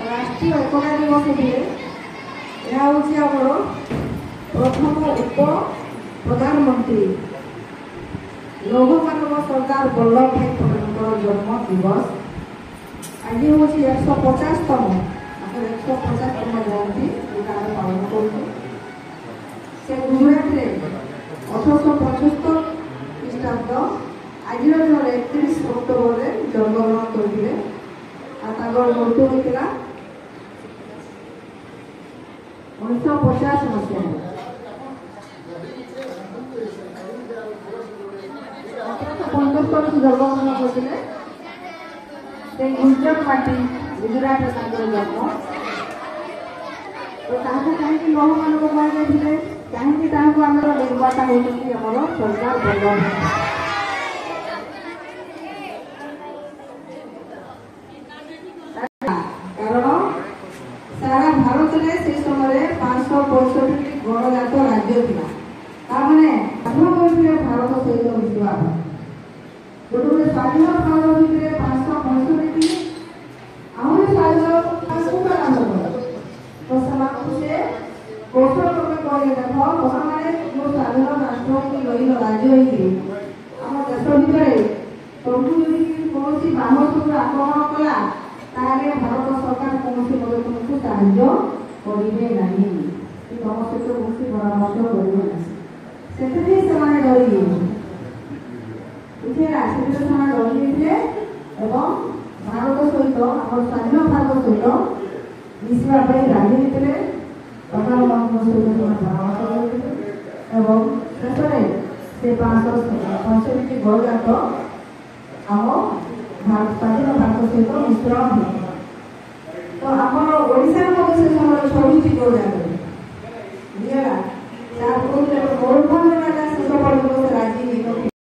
राष्ट्रीय एकता दिवस प्रथम उप प्रधानमंत्री लौह मानव सरदार वल्लभ भाई पटेल जन्म दिवस। आज हूँ 150तम 150तम जयंती पालन कर गुजरात में 1875 ख्रीष्टाब्द आज 31 अक्टोबर में जन्मग्रहण करते मृत्यु होता 1950 मसीह। 1875 जन्मग्रहण करते गुजरात माटी गुजरात जन्म तो कहीं लौह मानव कहते कहीं आम निर्माता होती सरदार वल्लभ सारा भारत में से समय 565 गणजात राज्य था भारत सहित मिसवा जो स्वाधीन भारत भितर 565 आहरी स्वाधीन तो से कौशल क्रमे कह जो स्वाधीन राष्ट्र की राज्य आम देश भितर प्रभु यदि कौन बाम सब आक्रमण कला भारत सरकार कौन मदद तुमको साहय करेंगे ना तुम सहित कौन परामर्श करेंगे ना से डरी डरी भारत सहित आम स्वाधीन भारत सहित मिसवाई राजी होते प्रधानमंत्री सहित परामर्श करते शेष से 565 गणजात आम स्वाधीन भारत सहित मिश्रण तो आम ओडिशा से समय छुट्टी जो